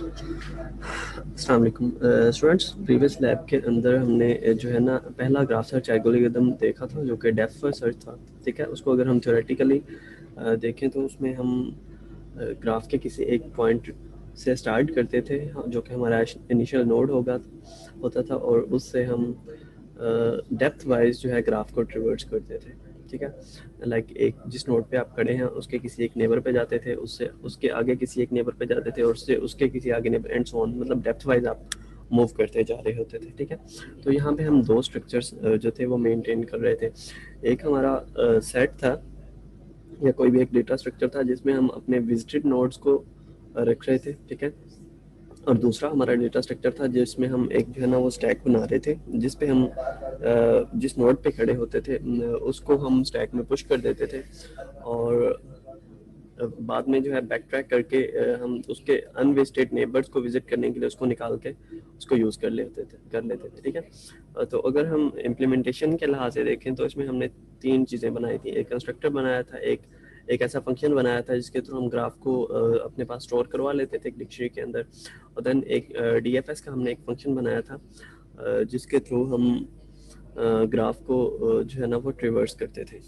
अस्सलाम वालेकुम students. Previous lab के अंदर हमने जो है ना पहला ग्राफ सर्च एल्गोरिदम देखा था जो कि डेप्थ फर्स्ट सर्च था। ठीक है, उसको अगर हम थ्योरेटिकली देखें तो उसमें हम ग्राफ के किसी एक पॉइंट से स्टार्ट करते थे जो कि हमारा इनिशियल नोड होता था और उससे हम डेप्थ वाइज जो है ग्राफ को ट्रिवर्स करते थे। ठीक है, लाइक एक जिस नोड पे आप खड़े हैं उसके किसी एक नेबर पे जाते थे, उससे उसके आगे किसी एक नेबर पे जाते थे और उससे उसके किसी आगे नेबर एंड सो ऑन, मतलब डेप्थ वाइज आप मूव करते जा रहे होते थे। ठीक है, तो यहाँ पे हम दो स्ट्रक्चर्स जो थे वो मेंटेन कर रहे थे। एक हमारा सेट था या कोई भी एक डेटा स्ट्रक्चर था जिसमें हम अपने विजिटेड नोड्स को रख रहे थे। ठीक है, और दूसरा हमारा डेटा स्ट्रक्चर था जिसमें हम एक जो है ना वो स्टैक बना रहे थे जिस पे हम जिस नोड पे खड़े होते थे उसको हम स्टैक में पुश कर देते थे और बाद में जो है बैक ट्रैक करके हम उसके अनवेस्टेड नेबर्स को विजिट करने के लिए उसको निकाल के उसको यूज़ कर लेते थे। ठीक है, तो अगर हम इम्प्लीमेंटेशन के लिहाज से देखें तो इसमें हमने तीन चीज़ें बनाई थी। एक कंस्ट्रक्टर बनाया था, एक ऐसा फंक्शन बनाया था जिसके थ्रू हम ग्राफ को अपने पास स्टोर करवा लेते थे एक डिक्शनरी के अंदर, और देन एक DFS का हमने एक फंक्शन बनाया था जिसके थ्रू हम ग्राफ को जो है ना वो ट्रिवर्स करते थे।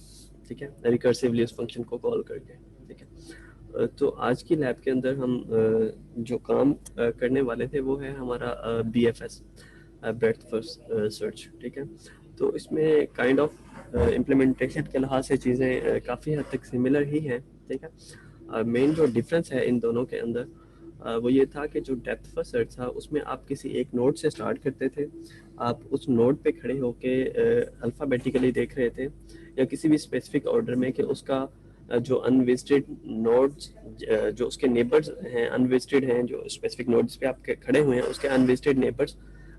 ठीक है, रिकर्सिवली उस फंक्शन को कॉल करके। ठीक है, तो आज की लैब के अंदर हम जो काम करने वाले थे वो है हमारा BFS, ब्रेड्थ फर्स्ट सर्च। ठीक है, तो इसमें काइंड ऑफ इम्प्लीमेंटेशन के लिहाज से चीज़ें काफ़ी हद तक सिमिलर ही हैं। ठीक है, मेन जो डिफरेंस है इन दोनों के अंदर वो ये था कि जो डेप्थ फर्स्ट सर्च था उसमें आप किसी एक नोड से स्टार्ट करते थे, आप उस नोड पे खड़े होके अल्फ़ाबेटिकली देख रहे थे या किसी भी स्पेसिफिक ऑर्डर में कि उसका जो अनविजिटेड नोड्स जो उसके नेबर्स हैं अनविजिटेड हैं, जो स्पेसिफिक नोड्स पे आप खड़े हुए हैं उसके अनविजिटेड नेबर्स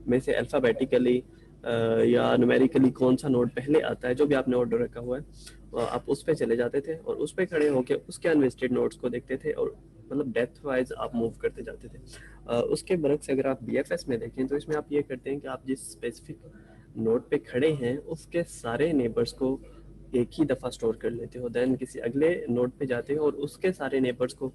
में से अल्फ़ाबेटिकली या न्यूमेरिकली कौन सा नोड पहले आता है, जो भी आपने ऑर्डर रखा हुआ है आप उस पर चले जाते थे और उस पर खड़े होकर उसके अनविजिटेड नोड्स को देखते थे और मतलब डेप्थ वाइज आप मूव करते जाते थे। उसके बरक्स अगर आप BFS में देखें तो इसमें आप ये करते हैं कि आप जिस स्पेसिफिक नोड पे खड़े हैं उसके सारे नेबर्स को एक ही दफ़ा स्टोर कर लेते हो, देन किसी अगले नोड पे जाते हो और उसके सारे नेबर्स को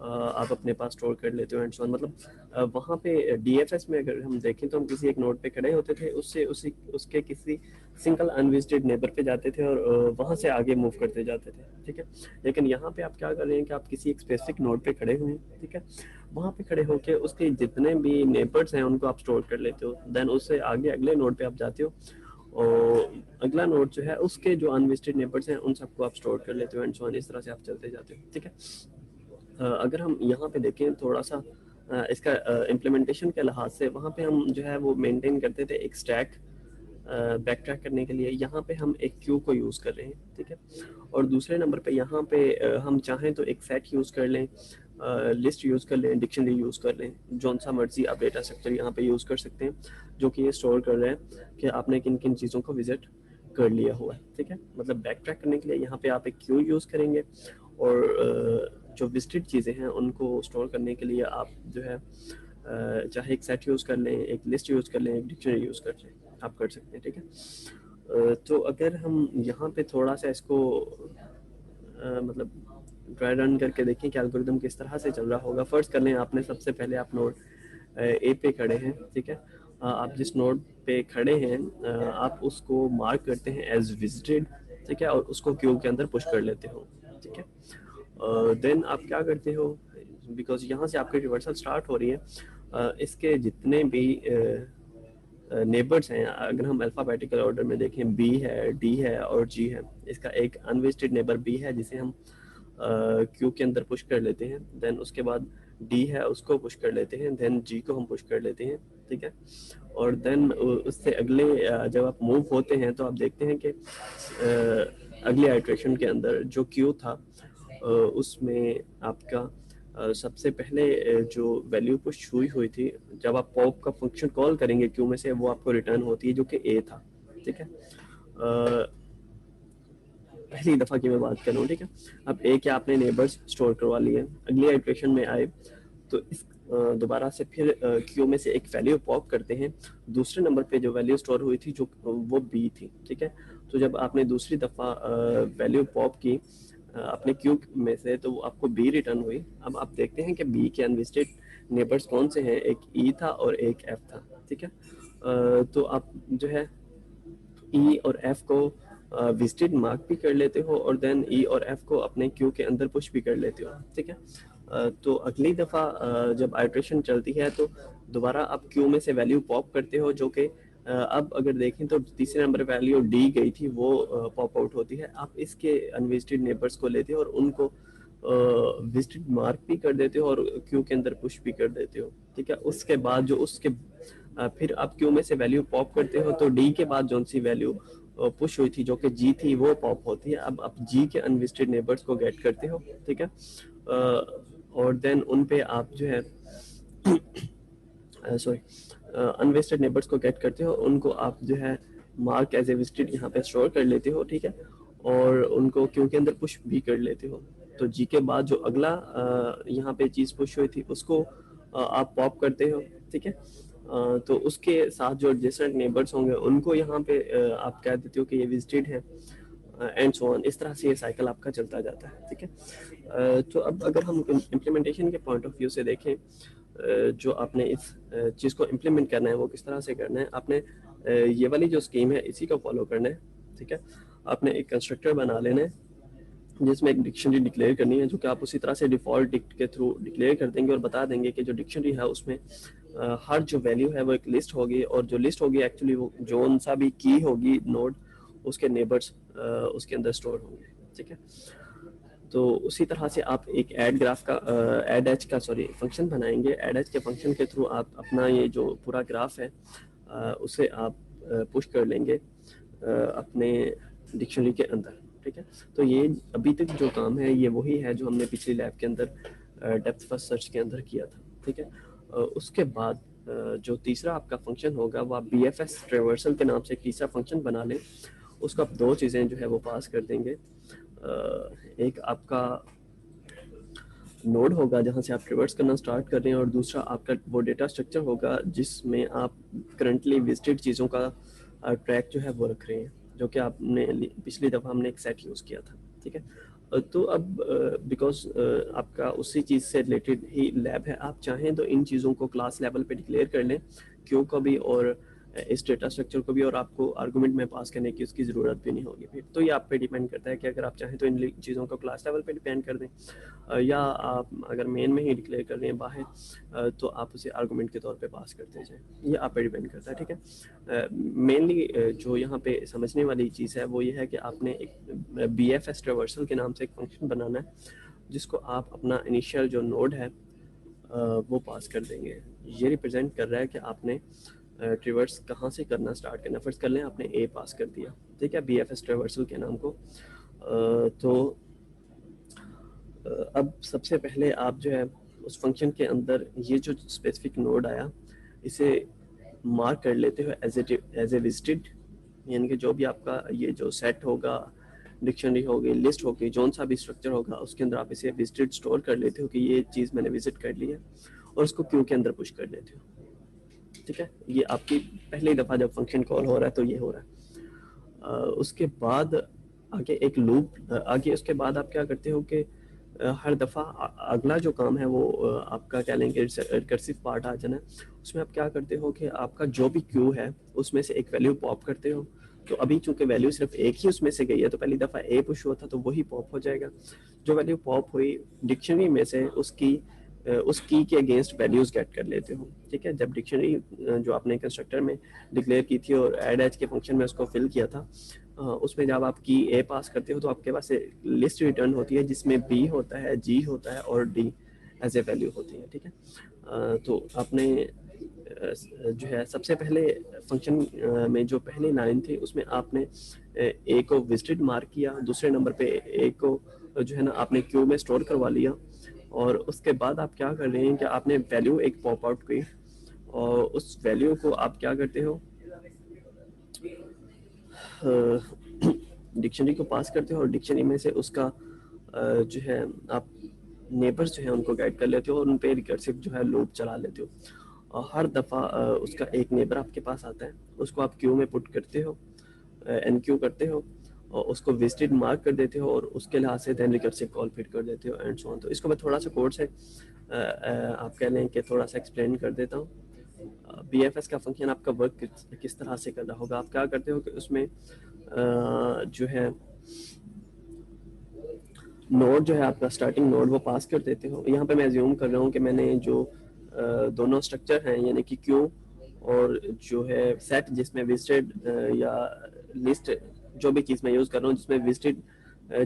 आप अपने पास स्टोर कर लेते हो एंड सो ऑन। मतलब वहाँ पे DFS में अगर हम देखें तो हम किसी एक नोड पे खड़े होते थे, उससे उसी उसके किसी सिंगल अनविजिटेड नेबर पे जाते थे और वहाँ से आगे मूव करते जाते थे। ठीक है, लेकिन यहाँ पे आप क्या कर रहे हैं कि आप किसी एक स्पेसिफिक नोड पे खड़े हुए हैं। ठीक है, वहाँ पे खड़े होके उसके जितने भी नेबर्स हैं उनको आप स्टोर कर लेते हो, देन उससे आगे अगले नोड पे आप जाते हो और अगला नोड जो है उसके जो अनविजिटेड नेबर्स हैं उन सबको आप स्टोर कर लेते हो एंड सो ऑन। इस तरह से आप चलते जाते हो। ठीक है, अगर हम यहाँ पे देखें थोड़ा सा इसका इम्प्लीमेंटेशन के लिहाज से वहाँ पे हम जो है वो मेंटेन करते थे एक स्टैक बैक ट्रैक करने के लिए। यहाँ पे हम एक क्यू को यूज़ कर रहे हैं। ठीक है, और दूसरे नंबर पे यहाँ पे हम चाहें तो एक सेट यूज़ कर लें, लिस्ट यूज़ कर लें, डिक्शनरी यूज़ कर लें, जौन सा मर्जी आप डेटा स्ट्रक्चर यहाँ पे यूज़ कर सकते हैं जो कि ये स्टोर कर रहे हैं कि आपने किन किन चीज़ों को विजिट कर लिया हुआ है। ठीक है, मतलब बैक ट्रैक करने के लिए यहाँ पे आप एक क्यू यूज़ करेंगे और जो विजिटेड चीज़ें हैं उनको स्टोर करने के लिए आप जो है चाहे एक सेट यूज़ कर लें, एक लिस्ट यूज़ कर लें, एक डिक्शनरी यूज़ कर लें, आप कर सकते हैं। ठीक है, तो अगर हम यहाँ पे थोड़ा सा इसको मतलब ट्राई रन करके देखें कि एल्गोरिदम किस तरह से चल रहा होगा। फर्स्ट कर लें आपने सबसे पहले आप नोड ए पे खड़े हैं। ठीक है, आप जिस नोड पे खड़े हैं आप उसको मार्क करते हैं एज विजिटेड। ठीक है, और उसको क्यू के अंदर पुश कर लेते हो। ठीक है, देन आप क्या करते हो, बिकॉज यहाँ से आपकी रिवर्सल स्टार्ट हो रही है, इसके जितने भी नेबर्स हैं अगर हम अल्फ़ाबेटिकल ऑर्डर में देखें B है, D है और G है, इसका एक अनविजिटेड नेबर B है जिसे हम क्यू के अंदर पुश कर लेते हैं, देन उसके बाद D है उसको पुश कर लेते हैं, देन G को हम पुश कर लेते हैं। ठीक है, और देन उससे अगले जब आप मूव होते हैं तो आप देखते हैं कि अगले आइट्रेशन के अंदर जो क्यू था उसमें आपका सबसे पहले जो वैल्यू पुश हुई थी जब आप पॉप का फंक्शन कॉल करेंगे क्यू में से वो आपको रिटर्न होती है जो कि A था। ठीक है, पहली दफ़ा की मैं बात कर रहा हूँ। ठीक है, अब A के आपने नेबर्स स्टोर करवा लिए, अगली आइट्रेशन में आए तो इस दोबारा से फिर क्यू में से एक वैल्यू पॉप करते हैं। दूसरे नंबर पे जो वैल्यू स्टोर हुई थी जो वो B थी। ठीक है, तो जब आपने दूसरी दफ़ा वैल्यू पॉप की अपने क्यू में से तो आपको B रिटर्न हुई। अब आप देखते हैं कि B के अनविजिटेड नेबर्स कौन से हैं, एक ई था और एक एफ था, ठीक है। तो आप जो है ई और एफ को विजिटेड मार्क भी कर लेते हो और देन ई और एफ को अपने क्यू के अंदर पुश भी कर लेते हो, ठीक है। तो अगली दफ़ा जब आइट्रेशन चलती है तो दोबारा आप क्यू में से वैल्यू पॉप करते हो, जो कि अब अगर देखें तो तीसरे नंबर वैल्यू डी गई थी वो पॉप आउट होती है। आप इसके अनविजिटेड नेबर्स को लेते हो और उनको विजिटेड मार्क भी कर देते हो और क्यू के अंदर पुश भी कर देते हो, ठीक है। उसके बाद जो उसके फिर आप क्यू में से वैल्यू पॉप करते हो तो डी के बाद जो सी वैल्यू पुश हुई थी जो कि जी थी वो पॉप होती है। अब आप जी के अनविजिटेड नेबर्स को गेट करते हो, ठीक है। और देन उन पे आप जो है सॉरी अनवेस्टेड नेबर्स को गेट करते हो, उनको आप जो है मार्क एज ए विजिटेड यहाँ पे स्टोर कर लेते हो, ठीक है। और उनको क्यू के अंदर पुश भी कर लेते हो। तो जी के बाद जो अगला यहाँ पे चीज़ पुश हुई थी उसको आप पॉप करते हो, ठीक है। तो उसके साथ जो एडजेसेंट नेबर्स होंगे उनको यहाँ पे आप कह देते हो कि ये विजिटेड है एंड सो ऑन। इस तरह से ये साइकिल आपका चलता जाता है, ठीक है। तो अब अगर हम इम्प्लीमेंटेशन के पॉइंट ऑफ व्यू से देखें, जो आपने इस चीज़ को इम्प्लीमेंट करना है वो किस तरह से करना है, आपने ये वाली जो स्कीम है इसी को फॉलो करना है, ठीक है। आपने एक कंस्ट्रक्टर बना लेना है जिसमें एक डिक्शनरी डिक्लेयर करनी है, जो कि आप उसी तरह से डिफ़ॉल्ट डिक्ट के थ्रू डिक्लेयर कर देंगे और बता देंगे कि जो डिक्शनरी है उसमें हर जो वैल्यू है वो एक लिस्ट होगी, और जो लिस्ट होगी एक्चुअली वो जो सा भी की होगी नोड उसके नेबर्स उसके अंदर स्टोर होंगे, ठीक है। तो उसी तरह से आप एक ऐड ग्राफ का ऐड एच का फंक्शन बनाएंगे। ऐड एच के फंक्शन के थ्रू आप अपना ये जो पूरा ग्राफ है उसे आप पुश कर लेंगे अपने डिक्शनरी के अंदर, ठीक है। तो ये अभी तक जो काम है ये वही है जो हमने पिछली लैब के अंदर डेप्थ फर्स्ट सर्च के अंदर किया था, ठीक है। उसके बाद जो तीसरा आपका फंक्शन होगा वो आप बी एफ एस ट्रेवर्सल के नाम से एक तीसरा फंक्शन बना लें। उसको आप दो चीज़ें जो है वो पास कर देंगे। एक आपका नोड होगा जहाँ से आप ट्रेवर्स करना स्टार्ट कर रहे हैं, और दूसरा आपका वो डेटा स्ट्रक्चर होगा जिसमें आप करंटली विजिटेड चीज़ों का ट्रैक जो है वो रख रहे हैं, जो कि आपने पिछली दफ़ा हमने एक सेट यूज़ किया था, ठीक है। तो अब बिकॉज आपका उसी चीज़ से रिलेटेड ही लैब है, आप चाहें तो इन चीज़ों को क्लास लेवल पे डिक्लेयर कर लें, क्यों को भी और इस डेटा स्ट्रक्चर को भी, और आपको आर्गुमेंट में पास करने की उसकी ज़रूरत भी नहीं होगी फिर। तो ये आप पे डिपेंड करता है कि अगर आप चाहें तो इन चीज़ों को क्लास लेवल पे डिपेंड कर दें, या आप अगर मेन में ही डिक्लेयर कर रहे हैं बाहर तो आप उसे आर्गुमेंट के तौर पे पास करते जाएं। ये आप पे डिपेंड करता है, ठीक है। मेनली जो यहाँ पे समझने वाली चीज़ है वो ये है कि आपने एक बी एफ एस ट्रेवर्सल के नाम से एक फंक्शन बनाना है जिसको आप अपना इनिशियल जो नोड है वो पास कर देंगे। ये रिप्रेजेंट कर रहा है कि आपने ट्रिवर्स कहाँ से करना स्टार्ट करना। फर्स्ट कर लें आपने ए पास कर दिया, ठीक है, बी एफ एस ट्रेवर्सल के नाम को। तो अब सबसे पहले आप जो है उस फंक्शन के अंदर ये जो स्पेसिफिक नोड आया इसे मार्क कर लेते हो एज ए विजिटेड, यानी कि जो भी आपका ये जो सेट होगा, डिक्शनरी होगी, लिस्ट होगी, जौन सा भी स्ट्रक्चर होगा उसके अंदर आप इसे विजिटेड स्टोर कर लेते हो कि ये चीज़ मैंने विजिट कर ली है, और उसको क्यू के अंदर पुश कर लेते हो, ठीक है। ये आपकी पहली दफ़ा जब फंक्शन कॉल हो रहा है तो ये हो रहा है। उसके बाद आगे एक लूप आगे उसके बाद आप क्या करते हो कि हर दफ़ा अगला जो काम है वो आपका कह लेंगे रिकर्सिव पार्ट आ जाना है। उसमें आप क्या करते हो कि आपका जो भी क्यू है उसमें से एक वैल्यू पॉप करते हो। तो अभी चूंकि वैल्यू सिर्फ एक ही उसमें से गई है तो पहली दफ़ा ए पुश हुआ था तो वही पॉप हो जाएगा। जो वैल्यू पॉप हुई डिक्शनरी में से उसकी उस की के अगेंस्ट वैल्यूज गेट कर लेते हो, ठीक है। जब डिक्शनरी जो आपने कंस्ट्रक्टर में डिक्लेयर की थी और एड एच के फंक्शन में उसको फिल किया था, उसमें जब आप की ए पास करते हो तो आपके पास लिस्ट रिटर्न होती है जिसमें बी होता है, जी होता है और डी एज ए वैल्यू होती है, ठीक है। तो आपने जो है सबसे पहले फंक्शन में जो पहली लाइन थी उसमें आपने ए को विजिटेड मार्क किया, दूसरे नंबर पे ए को जो है ना आपने क्यू में स्टोर करवा लिया, और उसके बाद आप क्या कर रहे हैं कि आपने वैल्यू एक पॉप आउट की और उस वैल्यू को आप क्या करते हो डिक्शनरी को पास करते हो, और डिक्शनरी में से उसका जो है आप नेबर्स जो है उनको गाइड कर लेते हो और उन पे रिकर्सिव जो है लूप चला लेते हो। और हर दफ़ा उसका एक नेबर आपके पास आता है, उसको आप क्यू में पुट करते हो, एन क्यू करते हो, और उसको विजिटेड मार्क कर देते हो और उसके लिहाज से देन रिकर्सिव कॉल फिट कर देते हो एंड सो ऑन। तो इसको मैं थोड़ा सा कोड से आप कह लें कि थोड़ा सा एक्सप्लेन कर देता हूँ। BFS का फंक्शन आपका वर्क किस तरह से कर रहा होगा। आप क्या करते हो कि उसमें जो है नोड जो है आपका स्टार्टिंग नोड वो पास कर देते हो। यहाँ पे मैं एज्यूम कर रहा हूँ कि मैंने जो दोनों स्ट्रक्चर हैं यानी कि क्यू और जो है सेट जिसमें विजिटेड या लिस्ट जो भी चीज़ मैं यूज़ कर रहा हूँ जिसमें विजिटेड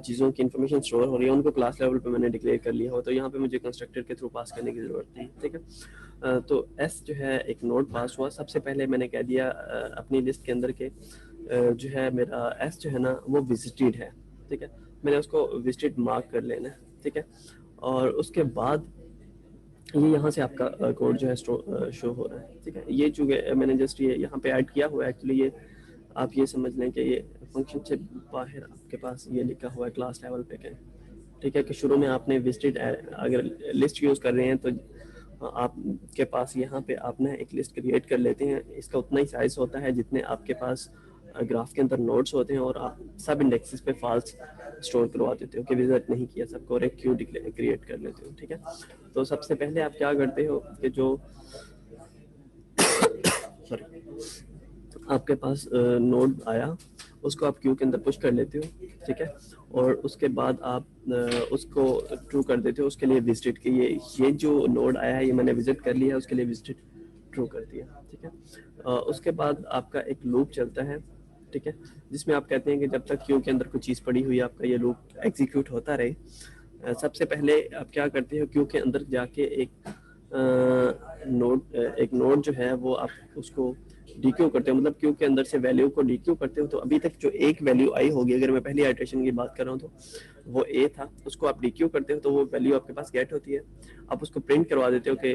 चीज़ों की इन्फॉर्मेशन स्टोर हो रही है उनको क्लास लेवल पे मैंने डिक्लेयर कर लिया हो, तो यहाँ पे मुझे कंस्ट्रक्टर के थ्रू पास करने की ज़रूरत नहीं। ठीक है, तो एस जो है एक नोड पास हुआ। सबसे पहले मैंने कह दिया अपनी लिस्ट के अंदर के जो है मेरा एस जो है ना वो विजिटेड है। ठीक है, मैंने उसको विजिटेड मार्क कर लेना है। ठीक है, और उसके बाद ये यहाँ से आपका कोड जो है शो हो रहा है। ठीक है, ये चूँकि मैंने जस्ट ये यहाँ पे ऐड किया हुआ है, एक्चुअली ये आप ये समझ लें कि ये फंक्शन से बाहर आपके पास ये लिखा हुआ है क्लास लेवल पे के। ठीक है, कि शुरू में आपने विजिटेड अगर लिस्ट यूज़ कर रहे हैं तो आपके पास यहाँ पे आप ना एक लिस्ट क्रिएट कर लेते हैं। इसका उतना ही साइज होता है जितने आपके पास ग्राफ के अंदर नोड्स होते हैं और आप सब इंडेक्सेस पे फॉल्स स्टोर करवा देते हो कि विजिट नहीं किया सबको और एक क्यू क्रिएट कर लेते हो। ठीक है, तो सबसे पहले आप क्या करते हो कि जो सॉरी आपके पास नोड आया उसको आप क्यू के अंदर पुश कर लेते हो। ठीक है, और उसके बाद आप उसको ट्रू कर देते हो उसके लिए विजिट के ये जो नोड आया है ये मैंने विजिट कर लिया है उसके लिए विजिट ट्रू कर दिया। ठीक है, उसके बाद आपका एक लूप चलता है। ठीक है, जिसमें आप कहते हैं कि जब तक क्यू के अंदर कोई चीज़ पड़ी हुई है आपका ये लूप एग्जीक्यूट होता रहे। सबसे पहले आप क्या करते हो क्यू के अंदर जाके एक नोड जो है वो आप उसको डीक्यू करते हो, मतलब क्यू के अंदर से वैल्यू को डीक्यू करते हो। तो अभी तक जो एक वैल्यू आई होगी, अगर मैं पहली आइटरेशन की बात कर रहा हूँ तो वो ए था, उसको आप डीक्यू करते हो तो वो वैल्यू आपके पास गेट होती है। आप उसको प्रिंट करवा देते हो कि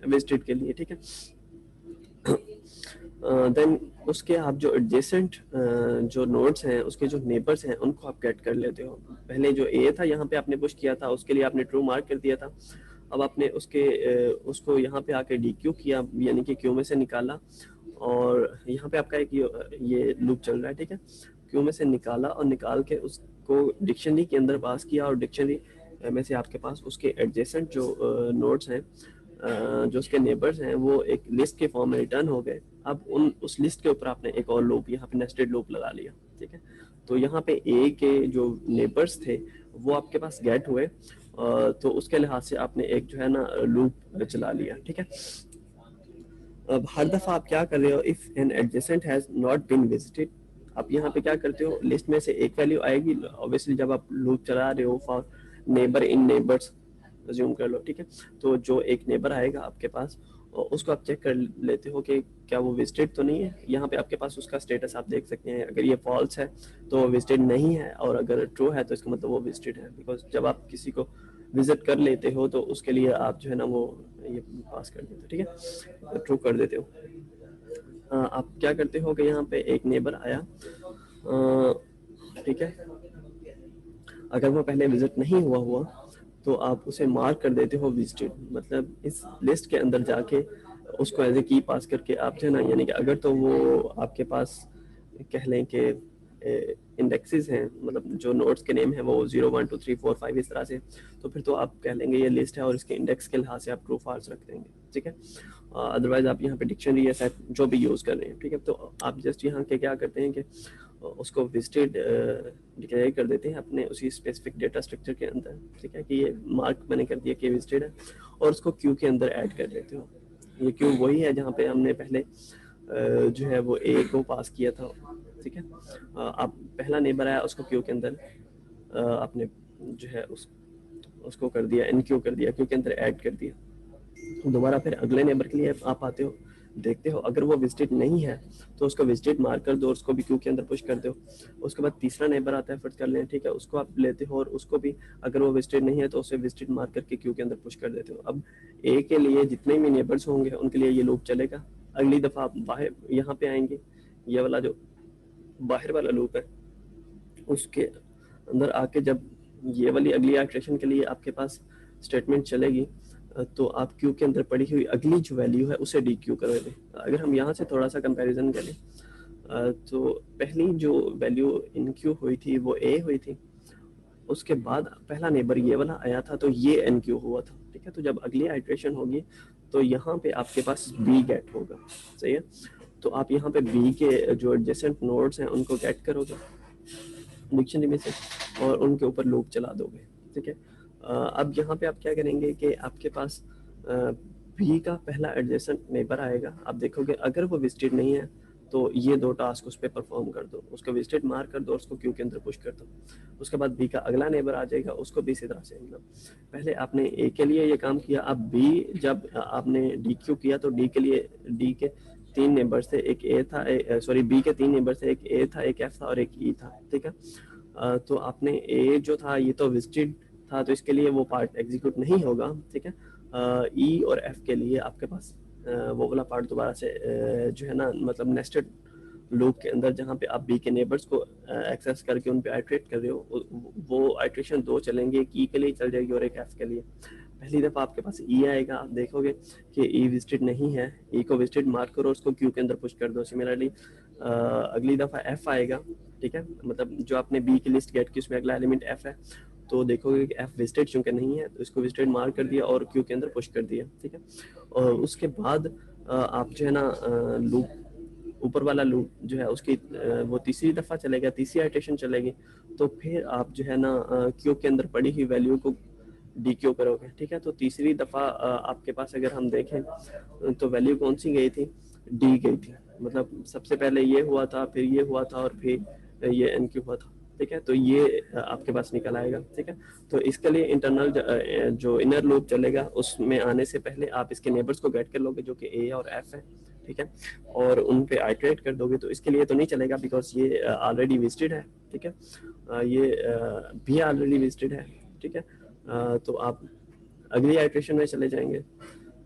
विजिटेड के लिए। ठीक है, देन उसके आप जो एडजेसेंट जो नोड्स हैं उसके जो नेबर्स हैं उनको आप गेट कर लेते हो। पहले जो ए था यहाँ पे आपने पुश किया था उसके लिए आपने ट्रू मार्क कर दिया था। अब आपने उसको यहाँ पे आके डी क्यू किया यानी कि क्यू में से निकाला और यहाँ पे आपका एक ये लूप चल रहा है। ठीक है, क्यू में से निकाला और निकाल के उसको डिक्शनरी के अंदर पास किया और डिक्शनरी में से आपके पास उसके एडजेसेंट जो नोड्स हैं जो उसके नेबर्स हैं वो एक लिस्ट के फॉर्म में रिटर्न हो गए। अब उस लिस्ट के ऊपर आपने एक और लूप यहाँ पे नेस्टेड लूप लगा लिया। ठीक है, तो यहाँ पे ए के जो नेबर्स थे वो आपके पास गेट हुए, तो उसके लिहाज से आपने एक जो है ना लूप चला लिया। ठीक है, अब हर दफ़ा आप क्या कर रहे हो, if an adjacent has not been visited, आप यहाँ पे क्या करते हो लिस्ट में से एक वैल्यू आएगी ऑब्वियसली जब आप लूप चला रहे हो for neighbour in neighbours assume कर लो। ठीक है, तो जो एक नेबर आएगा आपके पास और उसको आप चेक कर लेते हो कि क्या वो विजिटेड तो नहीं है। यहाँ पे आपके पास उसका स्टेटस आप देख सकते हैं, अगर ये फॉल्स है तो विजिटेड नहीं है और अगर ट्रू है तो इसका मतलब वो विजिटेड है। बिकॉज जब आप किसी को विजिट कर लेते हो तो उसके लिए आप जो है ना वो ये पास कर देते हो। ठीक है, ट्रू कर देते हो। आप क्या करते हो कि यहाँ पे एक नेबर आया, ठीक है, अगर वो पहले विजिट नहीं हुआ तो आप उसे मार्क कर देते हो विजिटेड, मतलब इस लिस्ट के अंदर जाके उसको एज ए की पास करके आप जो है ना, यानी कि अगर तो वो आपके पास कह लें कि इंडेक्सेस हैं, मतलब जो नोड्स के नेम है वो 0 1 2 3 4 5 इस तरह से, तो फिर तो आप कह लेंगे ये लिस्ट है और इसके इंडेक्स के लिहाज से आप ट्रू फॉल्स रख देंगे। ठीक है, अदरवाइज आप यहाँ पे डिक्शनरी या सेट जो भी यूज़ कर रहे हैं। ठीक है, तो आप जस्ट यहाँ के क्या करते हैं कि उसको विजिटेड डिक्लेयर कर देते हैं अपने उसी स्पेसिफिक डेटा स्ट्रक्चर के अंदर। ठीक है, कि ये मार्क मैंने कर दिया कि विजिटेड है और उसको क्यू के अंदर ऐड कर देते हो। ये क्यू वही है जहाँ पे हमने पहले जो है वो ए को पास किया था। ठीक है, आप पहला नेबर आया उसको क्यू के अंदर आपने जो है उसको कर दिया एन क्यू कर दिया, क्यू के अंदर ऐड कर दिया। दोबारा फिर अगले नेबर के लिए आप आते हो, देखते हो अगर वो विजिटेड नहीं है तो उसको विजिटेड मार्क कर दो और उसको भी क्यू के अंदर पुश कर दो। उसके बाद तीसरा नेबर आता है, फर्ज कर लें, ठीक है, उसको आप लेते हो और उसको भी अगर वो विजिटेड नहीं है तो उसे विजिटेड मार्क करके क्यू के अंदर पुश कर देते हो। अब ए के लिए जितने भी नेबर्स होंगे उनके लिए ये लूप चलेगा। अगली दफ़ा आप बाहर यहाँ पे आएंगे, ये वाला जो बाहर वाला लूप है उसके अंदर आके जब ये वाली अगली आइटरेशन के लिए आपके पास स्टेटमेंट चलेगी तो आप क्यू के अंदर पड़ी हुई अगली जो वैल्यू है उसे डी क्यू कर दें। अगर हम यहाँ से थोड़ा सा कंपैरिजन करें तो पहली जो वैल्यू इन क्यू हुई थी वो ए हुई थी, उसके बाद पहला नेबर ये वाला आया था तो ये एन क्यू हुआ था, ठीक है। तो जब अगली आइट्रेशन होगी तो यहाँ पे आपके पास बी गेट होगा, सही है। तो आप यहाँ पे बी के जो एडजेसेंट नोड्स हैं उनको गेट करोगे डिक्शनरी में से और उनके ऊपर लूप चला दोगे, ठीक है। अब यहाँ पे आप क्या करेंगे कि आपके पास बी का पहला एडजेसेंट नेबर आएगा, आप देखोगे अगर वो विजिटेड नहीं है तो ये दो टास्क उस पर परफॉर्म कर दो, उसको विजिटेड मार्क कर दो, उसको क्यू के अंदर पुश कर दो। उसके बाद बी का अगला नेबर आ जाएगा, उसको भी इसी तरह से, मतलब पहले आपने ए के लिए ये काम किया, अब बी जब आपने डी क्यू किया तो डी के लिए डी के 3 नेबर से एक ए था, सॉरी बी के 3 नेबर से एक ए था, एक एफ था और एक ई था, ठीक है। तो आपने ए जो था ये तो विजिटेड था तो इसके लिए वो पार्ट एग्जीक्यूट नहीं होगा, ठीक है। ई और एफ के लिए आपके पास वो वाला पार्ट दोबारा से जो है ना, मतलब नेस्टेड लूप के अंदर जहाँ पे आप बी के नेबर्स को एक्सेस करके उन पे आइट्रेट कर रहे हो, वो आइट्रेशन दो चलेंगे, एक ई के लिए चल जाएगी और एक एफ के लिए। पहली दफ़ा आपके पास ई आएगा, आप देखोगे कि ई विजिटेड नहीं है, ई को विजिटेड मार्क करो, उसको क्यू के अंदर पुश कर दो। सिमिलरली अगली दफ़ा एफ आएगा, ठीक है, मतलब जो आपने बी की लिस्ट गेट की उसमें अगला एलिमेंट एफ है, तो देखोगे कि एफ विजिटेड चूंकि नहीं है तो इसको विजिटेड मार्क कर दिया और क्यू के अंदर पुश कर दिया, ठीक है। और उसके बाद आप जो है ना लूप ऊपर वाला लूप जो है उसकी वो तीसरी दफ़ा चलेगा, तीसरी आइट्रेशन चलेगी, तो फिर आप जो है ना क्यू के अंदर पड़ी हुई वैल्यू को डी क्यू करोगे, ठीक है। तो तीसरी दफ़ा आपके पास अगर हम देखें तो वैल्यू कौन सी गई थी, डी गई थी, मतलब सबसे पहले ये हुआ था, फिर ये हुआ था और फिर ये एन क्यू हुआ था, ठीक है। तो ये आपके पास निकल आएगा, ठीक है। तो इसके लिए इंटरनल जो इनर लूप चलेगा उसमें आने से पहले आप इसके नेबर्स को गेट कर लोगे जो कि ए और एफ है, ठीक है, और उन पे आइट्रेट कर दोगे। तो इसके लिए तो नहीं चलेगा बिकॉज ये ऑलरेडी विजिटेड है, ठीक है, ये भी ऑलरेडी विजिटेड है, ठीक है। तो आप अगली आइट्रेशन में चले जाएंगे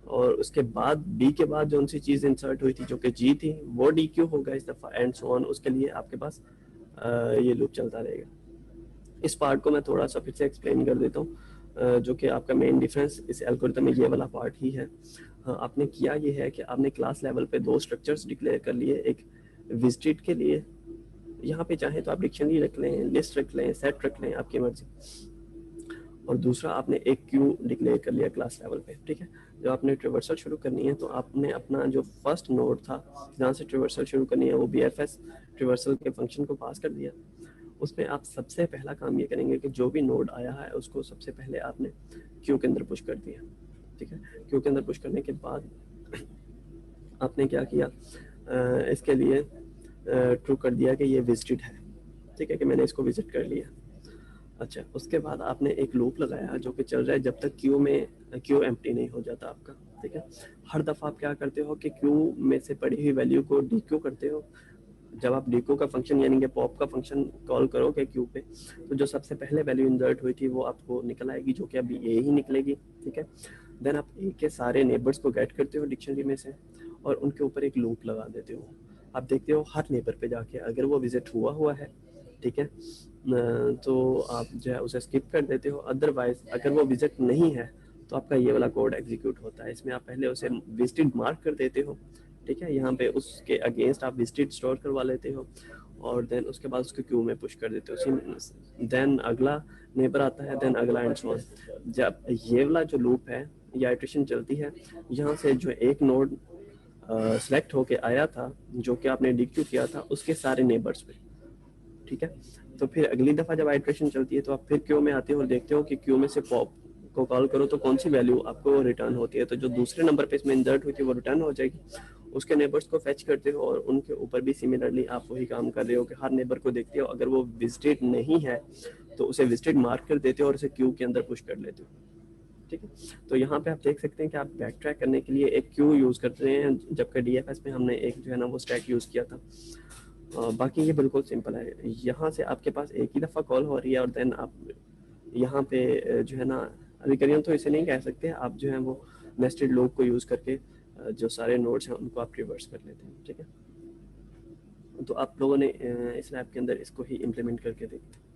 और उसके बाद डी के बाद जो उनसी चीज़ इंसर्ट हुई थी जो कि जी थी वो डी क्यू होगा इस दफ़ा एंड सो ऑन। उसके लिए आपके पास ये लूप चलता रहेगा। इस पार्ट को मैं थोड़ा सा फिर से एक्सप्लेन कर देता हूँ, जो कि आपका मेन डिफरेंस इस एल्गोरिथम में ये वाला पार्ट ही है। आपने किया ये है कि आपने क्लास लेवल पे दो स्ट्रक्चर्स डिक्लेयर कर लिए, एक विजिटेड के लिए, यहाँ पे चाहे तो आप डिक्शनरी रख लें, लिस्ट रख लें, सेट रख लें, आपकी मर्जी, और दूसरा आपने एक क्यू डिक्लेयर कर लिया क्लास लेवल पे, ठीक है। जब आपने ट्रिवर्सल शुरू करनी है तो आपने अपना जो फर्स्ट नोड था जहाँ से ट्रिवर्सल शुरू करनी है वो बी एफ एस ट्रिवर्सल के फंक्शन को पास कर दिया। उसमें आप सबसे पहला काम ये करेंगे कि जो भी नोड आया है उसको सबसे पहले आपने क्यू के अंदर पुश कर दिया, ठीक है। क्यू के अंदर पुश करने के बाद आपने क्या किया, इसके लिए ट्रू कर दिया कि ये विजिटेड है, ठीक है, कि मैंने इसको विजिट कर लिया। अच्छा, उसके बाद आपने एक लूप लगाया जो कि चल रहा है जब तक क्यू एम्प्टी नहीं हो जाता आपका, ठीक है। हर दफ़ा आप क्या करते हो कि क्यू में से पड़ी हुई वैल्यू को डी क्यू करते हो। जब आप डीको का फंक्शन यानी कि पॉप का फंक्शन कॉल करोगे क्यू पे तो जो सबसे पहले वैल्यू इंसर्ट हुई थी वो आपको निकल आएगी जो कि अभी ए ही निकलेगी, ठीक है। देन आप ए के सारे नेबर्स को गेट करते हो डिक्शनरी में से और उनके ऊपर एक लूप लगा देते हो। आप देखते हो हर नेबर पे जाके अगर वो विजिट हुआ है, ठीक है, तो आप जो है उसे स्किप कर देते हो। अदरवाइज अगर वो विजिट नहीं है तो आपका ये वाला कोड एग्जीक्यूट होता है। इसमें आप पहले उसे विजिटेड मार्क कर देते हो, ठीक है, यहाँ पे उसके अगेंस्ट आप विजिटेड स्टोर करवा लेते हो और देन उसके बाद उसको क्यू में पुश कर देते हो। देन अगला नेबर आता है, देन अगला एंड सो ऑन। जब ये वाला जो लूप है ये आइट्रेशन चलती है, यहाँ से जो एक नोड सेलेक्ट होके आया था जो कि आपने डिक्यू किया था उसके सारे नेबर्स पे, ठीक है। तो फिर अगली दफ़ा जब आइट्रेशन चलती है तो आप फिर क्यू में आते हो और देखते हो कि क्यू में से पॉप को कॉल करो तो कौन सी वैल्यू आपको रिटर्न होती है। तो जो दूसरे नंबर पे इसमें इंसर्ट हुई थी वो रिटर्न हो जाएगी। उसके नेबर्स को फेच करते हो और उनके ऊपर भी सिमिलरली आप वही काम कर रहे हो कि हर नेबर को देखते हो, अगर वो विजिटेड नहीं है तो उसे विजिटेड मार्क कर देते हो और उसे क्यू के अंदर पुश कर लेते हो, ठीक है। तो यहाँ पे आप देख सकते हैं कि आप बैक ट्रैक करने के लिए एक क्यू यूज़ करते हैं, जबकि डीएफएस में हमने एक जो है ना वो स्टैक यूज़ किया था। बाकी ये बिल्कुल सिंपल है। यहाँ से आपके पास एक ही दफ़ा कॉल हो रही है और देन आप यहाँ पे जो है ना रिकरियन तो इसे नहीं कह सकते, आप जो है वो नेस्टेड लूप को यूज़ करके जो सारे नोड्स हैं उनको आप रिवर्स कर लेते हैं, ठीक है। तो आप लोगों ने इस लैब के अंदर इसको ही इम्प्लीमेंट करके देखते हैं।